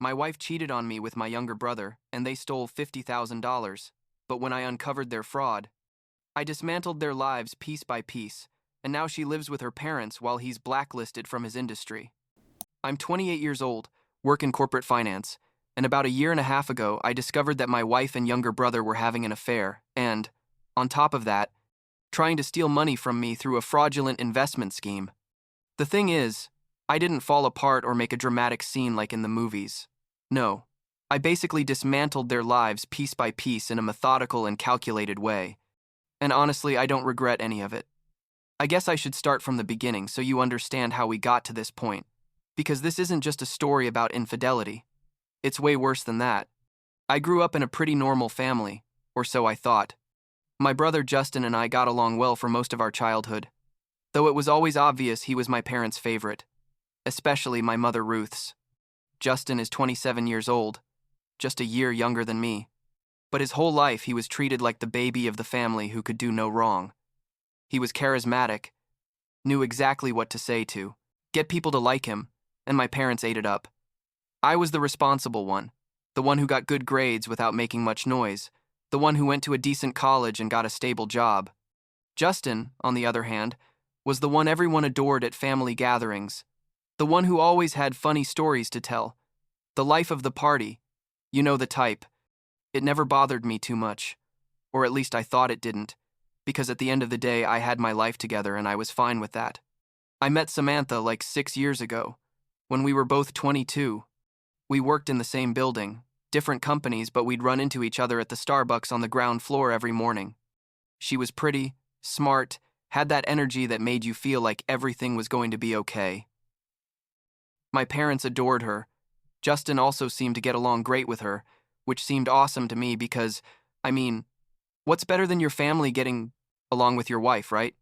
My wife cheated on me with my younger brother, and they stole $50,000. But when I uncovered their fraud, I dismantled their lives piece by piece, and now she lives with her parents while he's blacklisted from his industry. I'm 28 years old, work in corporate finance, and about a year and a half ago, I discovered that my wife and younger brother were having an affair, and, on top of that, trying to steal money from me through a fraudulent investment scheme. The thing is, I didn't fall apart or make a dramatic scene like in the movies. No, I basically dismantled their lives piece by piece in a methodical and calculated way. And honestly, I don't regret any of it. I guess I should start from the beginning so you understand how we got to this point. Because this isn't just a story about infidelity. It's way worse than that. I grew up in a pretty normal family, or so I thought. My brother Justin and I got along well for most of our childhood, though it was always obvious he was my parents' favorite, especially my mother Ruth's. Justin is 27 years old, just a year younger than me, but his whole life he was treated like the baby of the family who could do no wrong. He was charismatic, knew exactly what to say to, get people to like him, and my parents ate it up. I was the responsible one, the one who got good grades without making much noise, the one who went to a decent college and got a stable job. Justin, on the other hand, was the one everyone adored at family gatherings, the one who always had funny stories to tell, the life of the party, you know the type. It never bothered me too much, or at least I thought it didn't, because at the end of the day I had my life together and I was fine with that. I met Samantha like 6 years ago, when we were both 22. We worked in the same building, different companies, but we'd run into each other at the Starbucks on the ground floor every morning. She was pretty, smart, had that energy that made you feel like everything was going to be okay. My parents adored her. Justin also seemed to get along great with her, which seemed awesome to me because, what's better than your family getting along with your wife, right?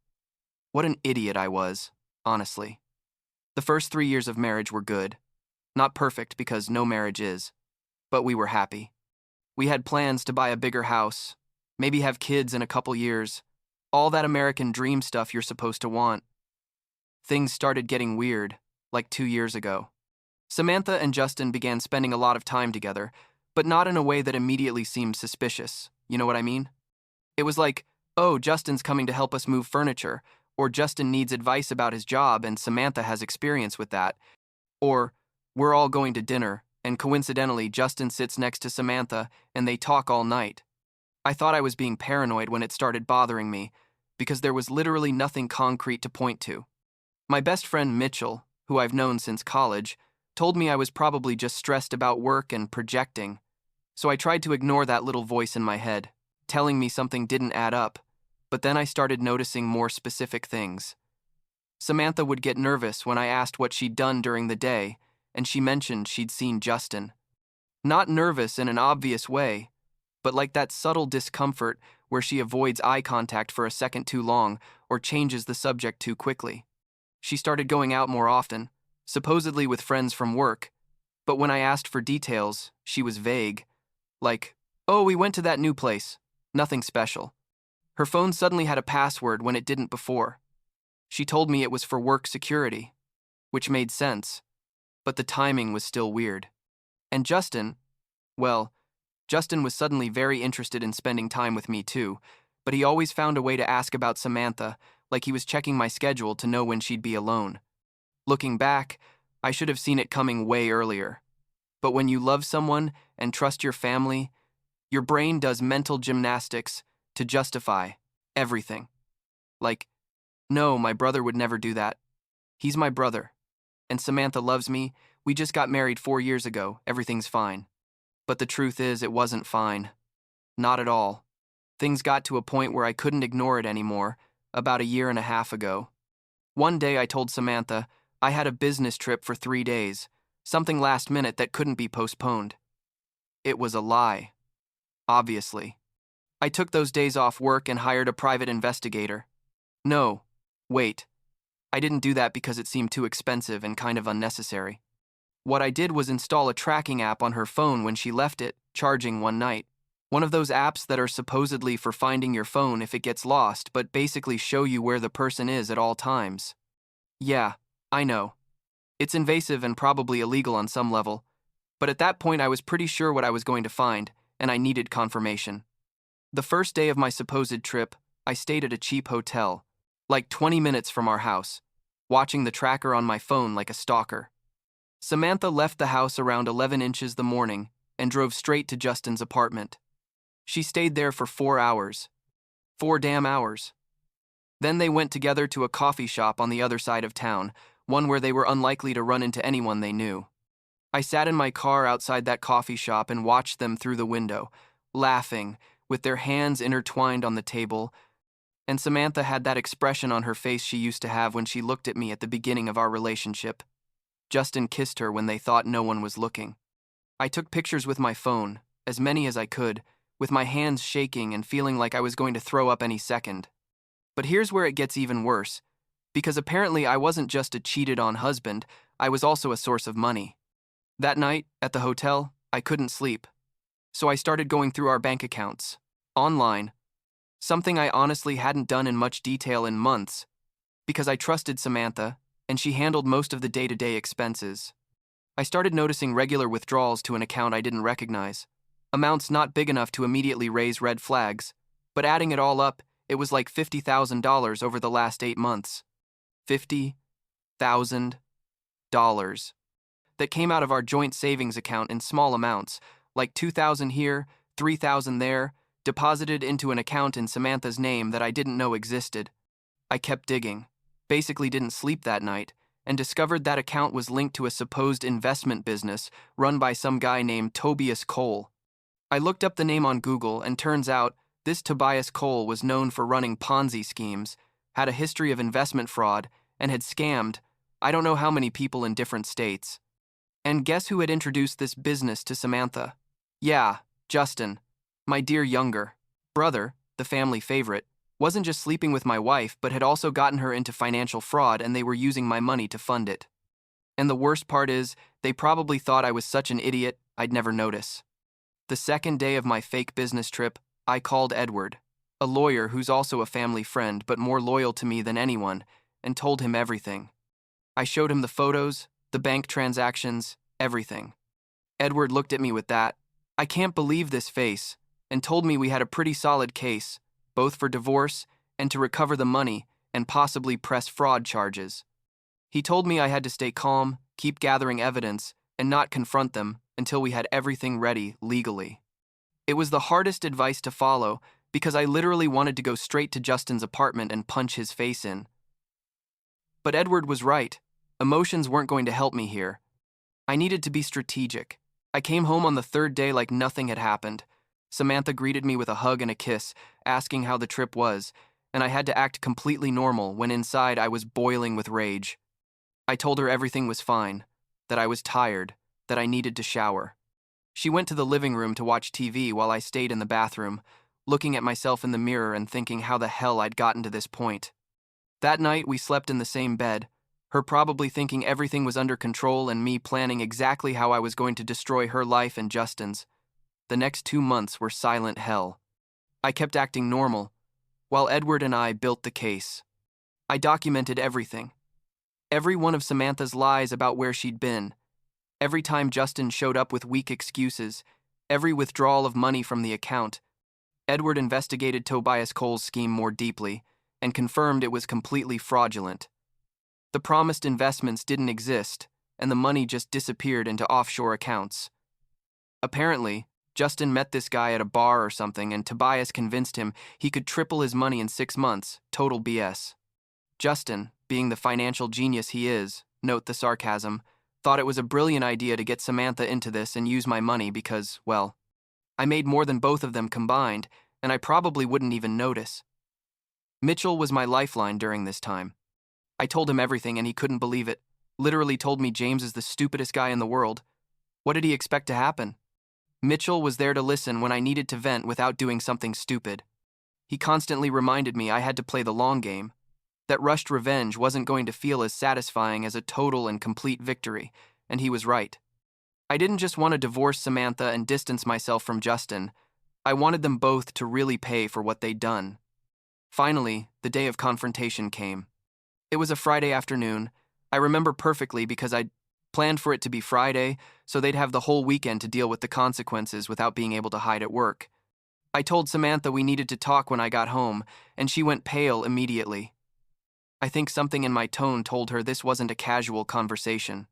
What an idiot I was, honestly. The first 3 years of marriage were good. Not perfect because no marriage is. But we were happy. We had plans to buy a bigger house, maybe have kids in a couple years, all that American dream stuff you're supposed to want. Things started getting weird, like 2 years ago. Samantha and Justin began spending a lot of time together, but not in a way that immediately seemed suspicious, you know what I mean? It was like, oh, Justin's coming to help us move furniture, or Justin needs advice about his job and Samantha has experience with that, or we're all going to dinner, and coincidentally, Justin sits next to Samantha, and they talk all night. I thought I was being paranoid when it started bothering me, because there was literally nothing concrete to point to. My best friend Mitchell, who I've known since college, told me I was probably just stressed about work and projecting, so I tried to ignore that little voice in my head, telling me something didn't add up, but then I started noticing more specific things. Samantha would get nervous when I asked what she'd done during the day, and she mentioned she'd seen Justin. Not nervous in an obvious way, but like that subtle discomfort where she avoids eye contact for a second too long or changes the subject too quickly. She started going out more often, supposedly with friends from work, but when I asked for details, she was vague. Like, oh, we went to that new place. Nothing special. Her phone suddenly had a password when it didn't before. She told me it was for work security, which made sense. But the timing was still weird. And Justin was suddenly very interested in spending time with me too, but he always found a way to ask about Samantha, like he was checking my schedule to know when she'd be alone. Looking back, I should have seen it coming way earlier. But when you love someone and trust your family, your brain does mental gymnastics to justify everything. Like, no, my brother would never do that. He's my brother. And Samantha loves me, we just got married 4 years ago, everything's fine. But the truth is, it wasn't fine. Not at all. Things got to a point where I couldn't ignore it anymore, about a year and a half ago. One day I told Samantha I had a business trip for 3 days, something last minute that couldn't be postponed. It was a lie. Obviously. I took those days off work and hired a private investigator. No, wait. I didn't do that because it seemed too expensive and kind of unnecessary. What I did was install a tracking app on her phone when she left it, charging one night. One of those apps that are supposedly for finding your phone if it gets lost, but basically show you where the person is at all times. Yeah, I know. It's invasive and probably illegal on some level, But at that point, I was pretty sure what I was going to find, and I needed confirmation. The first day of my supposed trip, I stayed at a cheap hotel, like 20 minutes from our house, watching the tracker on my phone like a stalker. Samantha left the house around 11 inches the morning and drove straight to Justin's apartment. She stayed there for 4 hours. 4 damn hours. Then they went together to a coffee shop on the other side of town, one where they were unlikely to run into anyone they knew. I sat in my car outside that coffee shop and watched them through the window, laughing, with their hands intertwined on the table, and Samantha had that expression on her face she used to have when she looked at me at the beginning of our relationship. Justin kissed her when they thought no one was looking. I took pictures with my phone, as many as I could, with my hands shaking and feeling like I was going to throw up any second. But here's where it gets even worse, because apparently I wasn't just a cheated-on husband, I was also a source of money. That night, at the hotel, I couldn't sleep. So I started going through our bank accounts, online, something I honestly hadn't done in much detail in months, because I trusted Samantha, and she handled most of the day-to-day expenses. I started noticing regular withdrawals to an account I didn't recognize, amounts not big enough to immediately raise red flags, but adding it all up, it was like $50,000 over the last 8 months. $50,000 that came out of our joint savings account in small amounts, like $2,000 here, $3,000 there, deposited into an account in Samantha's name that I didn't know existed. I kept digging, basically didn't sleep that night, and discovered that account was linked to a supposed investment business run by some guy named Tobias Cole. I looked up the name on Google, and turns out this Tobias Cole was known for running Ponzi schemes, had a history of investment fraud, and had scammed I don't know how many people in different states. And guess who had introduced this business to Samantha? Yeah, Justin, my dear younger brother, the family favorite, wasn't just sleeping with my wife but had also gotten her into financial fraud, and they were using my money to fund it. And the worst part is, they probably thought I was such an idiot I'd never notice. The second day of my fake business trip, I called Edward, a lawyer who's also a family friend but more loyal to me than anyone, and told him everything. I showed him the photos, the bank transactions, everything. Edward looked at me with that "I can't believe this" face, and told me we had a pretty solid case, both for divorce and to recover the money and possibly press fraud charges. He told me I had to stay calm, keep gathering evidence, and not confront them until we had everything ready legally. It was the hardest advice to follow because I literally wanted to go straight to Justin's apartment and punch his face in. But Edward was right. Emotions weren't going to help me here. I needed to be strategic. I came home on the third day like nothing had happened. Samantha greeted me with a hug and a kiss, asking how the trip was, and I had to act completely normal when inside I was boiling with rage. I told her everything was fine, that I was tired, that I needed to shower. She went to the living room to watch TV while I stayed in the bathroom, looking at myself in the mirror and thinking how the hell I'd gotten to this point. That night we slept in the same bed, her probably thinking everything was under control and me planning exactly how I was going to destroy her life and Justin's. The next 2 months were silent hell. I kept acting normal, while Edward and I built the case. I documented everything. Every one of Samantha's lies about where she'd been. Every time Justin showed up with weak excuses. Every withdrawal of money from the account. Edward investigated Tobias Cole's scheme more deeply and confirmed it was completely fraudulent. The promised investments didn't exist, and the money just disappeared into offshore accounts. Apparently, Justin met this guy at a bar or something, and Tobias convinced him he could triple his money in 6 months. Total BS. Justin, being the financial genius he is, note the sarcasm, thought it was a brilliant idea to get Samantha into this and use my money because, well, I made more than both of them combined, and I probably wouldn't even notice. Mitchell was my lifeline during this time. I told him everything and he couldn't believe it. Literally told me James is the stupidest guy in the world. What did he expect to happen? Mitchell was there to listen when I needed to vent without doing something stupid. He constantly reminded me I had to play the long game, that rushed revenge wasn't going to feel as satisfying as a total and complete victory, and he was right. I didn't just want to divorce Samantha and distance myself from Justin. I wanted them both to really pay for what they'd done. Finally, the day of confrontation came. It was a Friday afternoon. I remember perfectly because I'd planned for it to be Friday, so they'd have the whole weekend to deal with the consequences without being able to hide at work. I told Samantha we needed to talk when I got home, and she went pale immediately. I think something in my tone told her this wasn't a casual conversation.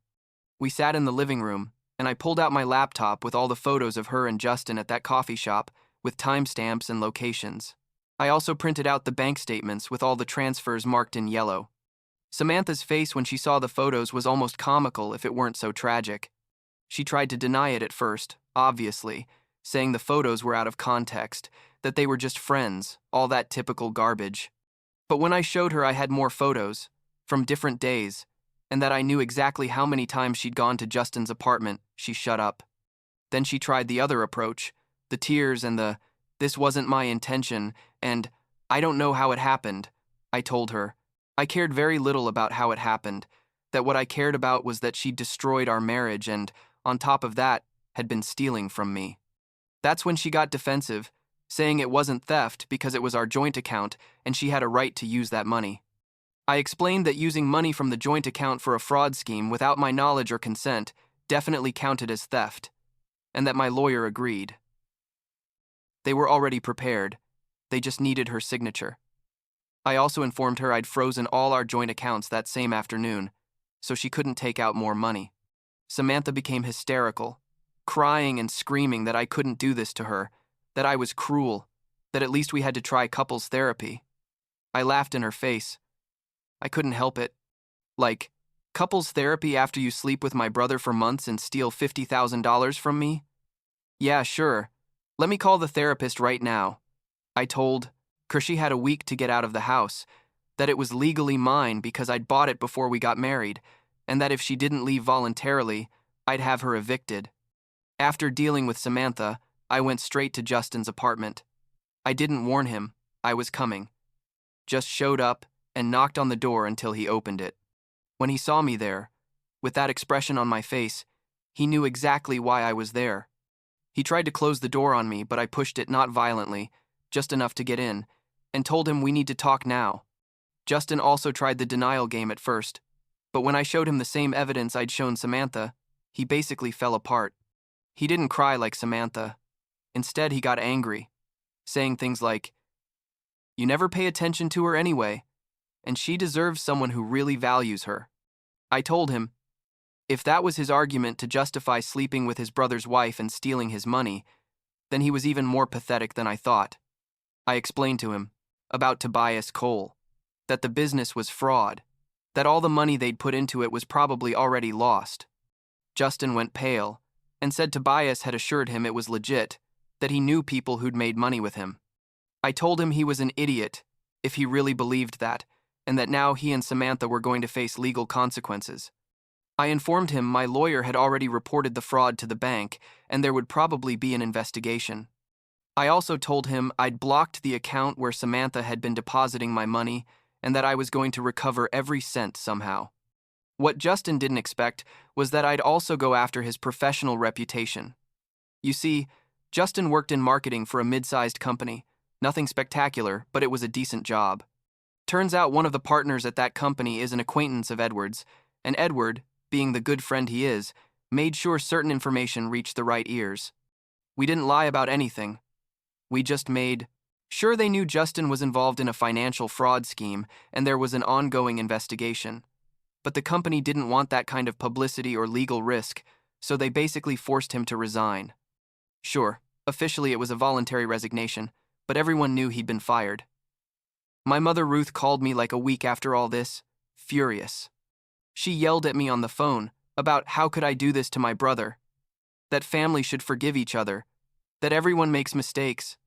We sat in the living room, and I pulled out my laptop with all the photos of her and Justin at that coffee shop, with timestamps and locations. I also printed out the bank statements with all the transfers marked in yellow. Samantha's face when she saw the photos was almost comical if it weren't so tragic. She tried to deny it at first, obviously, saying the photos were out of context, that they were just friends, all that typical garbage. But when I showed her I had more photos, from different days, and that I knew exactly how many times she'd gone to Justin's apartment, she shut up. Then she tried the other approach, the tears and the, "This wasn't my intention," and "I don't know how it happened." I told her I cared very little about how it happened, that what I cared about was that she'd destroyed our marriage and, on top of that, had been stealing from me. That's when she got defensive, saying it wasn't theft because it was our joint account and she had a right to use that money. I explained that using money from the joint account for a fraud scheme without my knowledge or consent definitely counted as theft, and that my lawyer agreed. They were already prepared. They just needed her signature. I also informed her I'd frozen all our joint accounts that same afternoon, so she couldn't take out more money. Samantha became hysterical, crying and screaming that I couldn't do this to her, that I was cruel, that at least we had to try couples therapy. I laughed in her face. I couldn't help it. Like, couples therapy after you sleep with my brother for months and steal $50,000 from me? Yeah, sure. Let me call the therapist right now. I told her she had a week to get out of the house, that it was legally mine because I'd bought it before we got married, and that if she didn't leave voluntarily, I'd have her evicted. After dealing with Samantha, I went straight to Justin's apartment. I didn't warn him I was coming. Just showed up and knocked on the door until he opened it. When he saw me there, with that expression on my face, he knew exactly why I was there. He tried to close the door on me, but I pushed it not violently, just enough to get in, and told him we need to talk now. Justin also tried the denial game at first, but when I showed him the same evidence I'd shown Samantha, he basically fell apart. He didn't cry like Samantha. Instead, he got angry, saying things like, "You never pay attention to her anyway, and she deserves someone who really values her." I told him, if that was his argument to justify sleeping with his brother's wife and stealing his money, then he was even more pathetic than I thought. I explained to him about Tobias Cole, that the business was fraud, that all the money they'd put into it was probably already lost. Justin went pale and said Tobias had assured him it was legit, that he knew people who'd made money with him. I told him he was an idiot if he really believed that, and that now he and Samantha were going to face legal consequences. I informed him my lawyer had already reported the fraud to the bank, and there would probably be an investigation. I also told him I'd blocked the account where Samantha had been depositing my money, and that I was going to recover every cent somehow. What Justin didn't expect was that I'd also go after his professional reputation. You see, Justin worked in marketing for a mid-sized company. Nothing spectacular, but it was a decent job. Turns out one of the partners at that company is an acquaintance of Edward's, and Edward, being the good friend he is, made sure certain information reached the right ears. We didn't lie about anything. We just made sure they knew Justin was involved in a financial fraud scheme and there was an ongoing investigation. But the company didn't want that kind of publicity or legal risk, so they basically forced him to resign. Sure, officially it was a voluntary resignation, but everyone knew he'd been fired. My mother Ruth called me like a week after all this, furious. She yelled at me on the phone about how could I do this to my brother, that family should forgive each other, that everyone makes mistakes.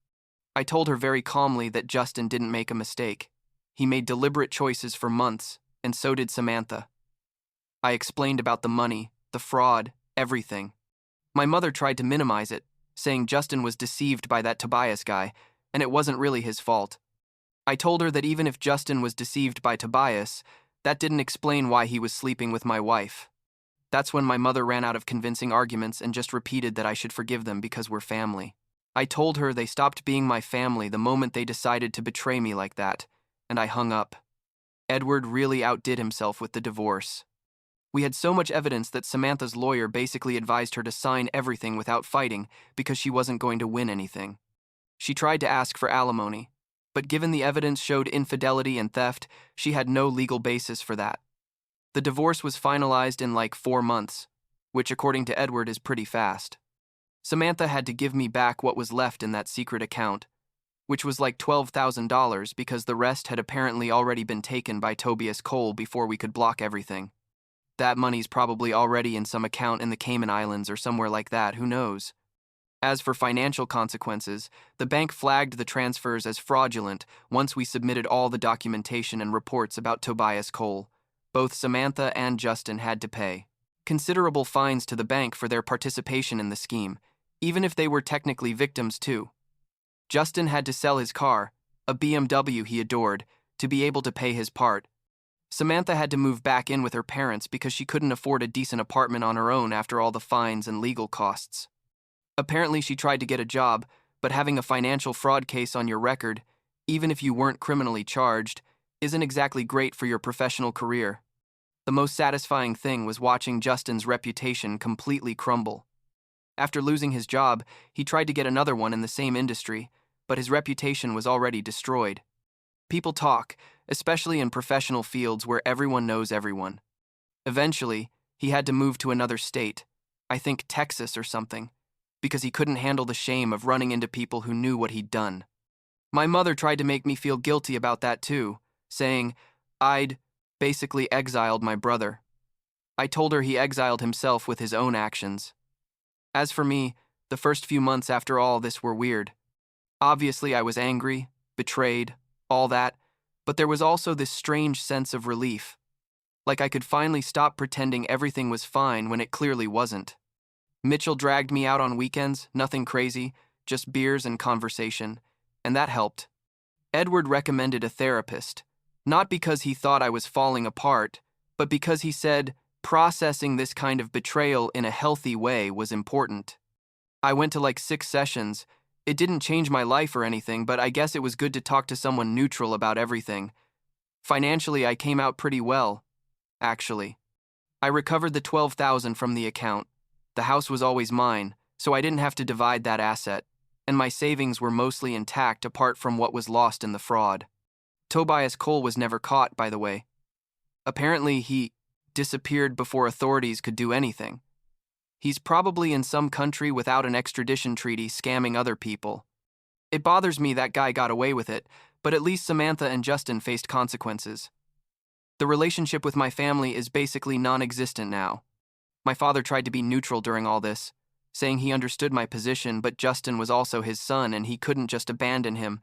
I told her very calmly that Justin didn't make a mistake. He made deliberate choices for months, and so did Samantha. I explained about the money, the fraud, everything. My mother tried to minimize it, saying Justin was deceived by that Tobias guy, and it wasn't really his fault. I told her that even if Justin was deceived by Tobias, that didn't explain why he was sleeping with my wife. That's when my mother ran out of convincing arguments and just repeated that I should forgive them because we're family. I told her they stopped being my family the moment they decided to betray me like that, and I hung up. Edward really outdid himself with the divorce. We had so much evidence that Samantha's lawyer basically advised her to sign everything without fighting because she wasn't going to win anything. She tried to ask for alimony, but given the evidence showed infidelity and theft, she had no legal basis for that. The divorce was finalized in like 4 months, which according to Edward is pretty fast. Samantha had to give me back what was left in that secret account, which was like $12,000 because the rest had apparently already been taken by Tobias Cole before we could block everything. That money's probably already in some account in the Cayman Islands or somewhere like that, who knows? As for financial consequences, the bank flagged the transfers as fraudulent once we submitted all the documentation and reports about Tobias Cole. Both Samantha and Justin had to pay considerable fines to the bank for their participation in the scheme, even if they were technically victims too. Justin had to sell his car, a BMW he adored, to be able to pay his part. Samantha had to move back in with her parents because she couldn't afford a decent apartment on her own after all the fines and legal costs. Apparently she tried to get a job, but having a financial fraud case on your record, even if you weren't criminally charged, isn't exactly great for your professional career. The most satisfying thing was watching Justin's reputation completely crumble. After losing his job, he tried to get another one in the same industry, but his reputation was already destroyed. People talk, especially in professional fields where everyone knows everyone. Eventually, he had to move to another state, I think Texas or something, because he couldn't handle the shame of running into people who knew what he'd done. My mother tried to make me feel guilty about that too, saying I'd basically exiled my brother. I told her he exiled himself with his own actions. As for me, the first few months after all this were weird. Obviously, I was angry, betrayed, all that, but there was also this strange sense of relief. Like I could finally stop pretending everything was fine when it clearly wasn't. Mitchell dragged me out on weekends, nothing crazy, just beers and conversation, and that helped. Edward recommended a therapist, not because he thought I was falling apart, but because he said processing this kind of betrayal in a healthy way was important. I went to like 6 sessions. It didn't change my life or anything, but I guess it was good to talk to someone neutral about everything. Financially, I came out pretty well, actually. I recovered the $12,000 from the account. The house was always mine, so I didn't have to divide that asset, and my savings were mostly intact apart from what was lost in the fraud. Tobias Cole was never caught, by the way. Apparently, he disappeared before authorities could do anything. He's probably in some country without an extradition treaty scamming other people. It bothers me that guy got away with it, but at least Samantha and Justin faced consequences. The relationship with my family is basically non-existent now. My father tried to be neutral during all this, saying he understood my position, but Justin was also his son and he couldn't just abandon him.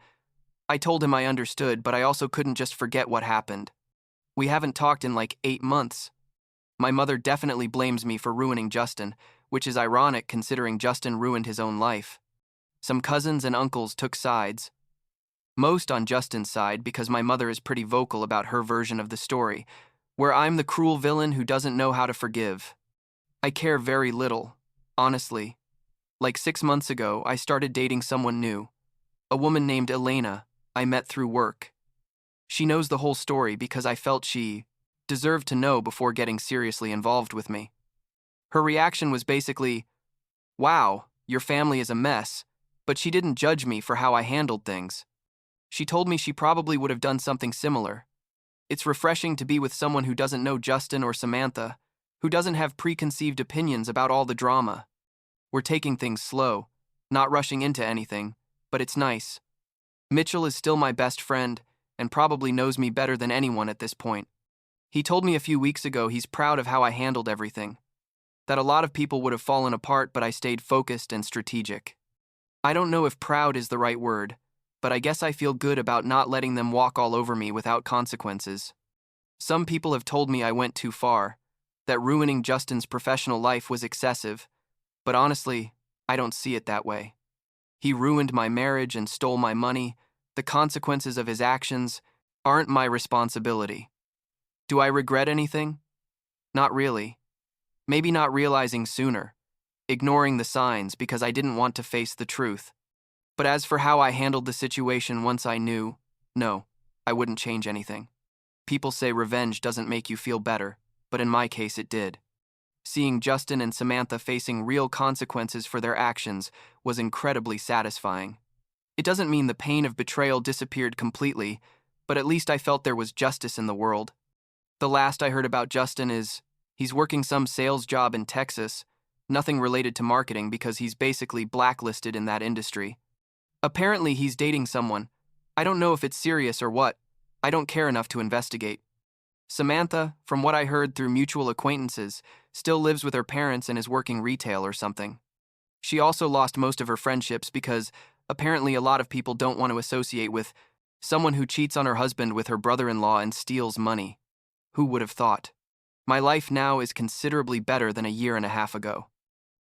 I told him I understood, but I also couldn't just forget what happened. We haven't talked in like 8 months. My mother definitely blames me for ruining Justin, which is ironic considering Justin ruined his own life. Some cousins and uncles took sides. Most on Justin's side because my mother is pretty vocal about her version of the story, where I'm the cruel villain who doesn't know how to forgive. I care very little, honestly. Like 6 months ago, I started dating someone new, a woman named Elena I met through work. She knows the whole story because I felt she deserved to know before getting seriously involved with me. Her reaction was basically, "Wow, your family is a mess," but she didn't judge me for how I handled things. She told me she probably would have done something similar. It's refreshing to be with someone who doesn't know Justin or Samantha, who doesn't have preconceived opinions about all the drama. We're taking things slow, not rushing into anything, but it's nice. Mitchell is still my best friend and probably knows me better than anyone at this point. He told me a few weeks ago he's proud of how I handled everything, that a lot of people would have fallen apart, but I stayed focused and strategic. I don't know if proud is the right word, but I guess I feel good about not letting them walk all over me without consequences. Some people have told me I went too far, that ruining Justin's professional life was excessive, but honestly, I don't see it that way. He ruined my marriage and stole my money. The consequences of his actions aren't my responsibility. Do I regret anything? Not really. Maybe not realizing sooner, ignoring the signs because I didn't want to face the truth. But as for how I handled the situation once I knew, no, I wouldn't change anything. People say revenge doesn't make you feel better. but in my case it did. Seeing Justin and Samantha facing real consequences for their actions was incredibly satisfying. It doesn't mean the pain of betrayal disappeared completely, but at least I felt there was justice in the world. The last I heard about Justin is he's working some sales job in Texas, nothing related to marketing because he's basically blacklisted in that industry. Apparently he's dating someone. I don't know if it's serious or what. I don't care enough to investigate. Samantha, from what I heard through mutual acquaintances, still lives with her parents and is working retail or something. She also lost most of her friendships because apparently a lot of people don't want to associate with someone who cheats on her husband with her brother-in-law and steals money. Who would have thought? My life now is considerably better than a year and a half ago.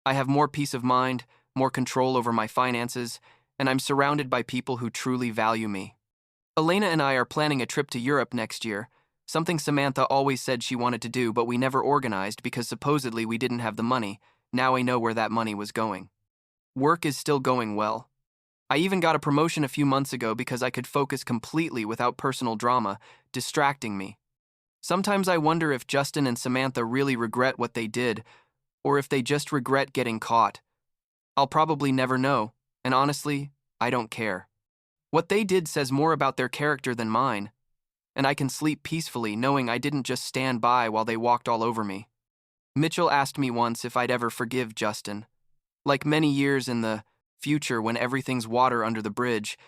I have more peace of mind, more control over my finances, and I'm surrounded by people who truly value me. Elena and I are planning a trip to Europe next year, something Samantha always said she wanted to do, but we never organized because supposedly we didn't have the money. Now I know where that money was going. Work is still going well. I even got a promotion a few months ago because I could focus completely without personal drama distracting me. Sometimes I wonder if Justin and Samantha really regret what they did, or if they just regret getting caught. I'll probably never know, and honestly, I don't care. What they did says more about their character than mine, and I can sleep peacefully knowing I didn't just stand by while they walked all over me. Mitchell asked me once if I'd ever forgive Justin. Like many years in the future when everything's water under the bridge,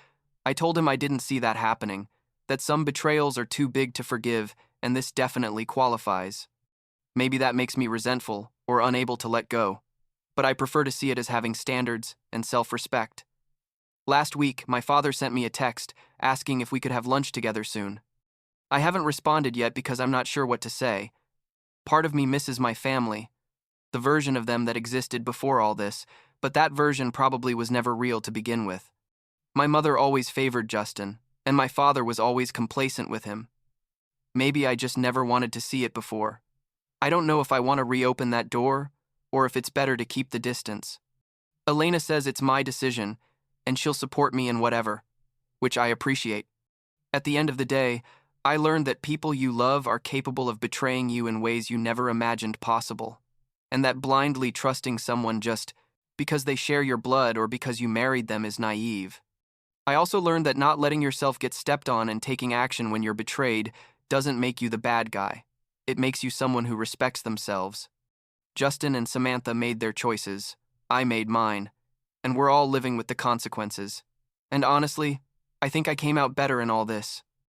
I told him I didn't see that happening, that some betrayals are too big to forgive, and this definitely qualifies. Maybe that makes me resentful or unable to let go, but I prefer to see it as having standards and self-respect. Last week, my father sent me a text asking if we could have lunch together soon. I haven't responded yet because I'm not sure what to say. Part of me misses my family, the version of them that existed before all this, but that version probably was never real to begin with. My mother always favored Justin, and my father was always complacent with him. Maybe I just never wanted to see it before. I don't know if I want to reopen that door, or if it's better to keep the distance. Elena says it's my decision, and she'll support me in whatever, which I appreciate. At the end of the day, I learned that people you love are capable of betraying you in ways you never imagined possible, and that blindly trusting someone just because they share your blood or because you married them is naive. I also learned that not letting yourself get stepped on and taking action when you're betrayed doesn't make you the bad guy. It makes you someone who respects themselves. Justin and Samantha made their choices. I made mine. And we're all living with the consequences. And honestly, I think I came out better in all this.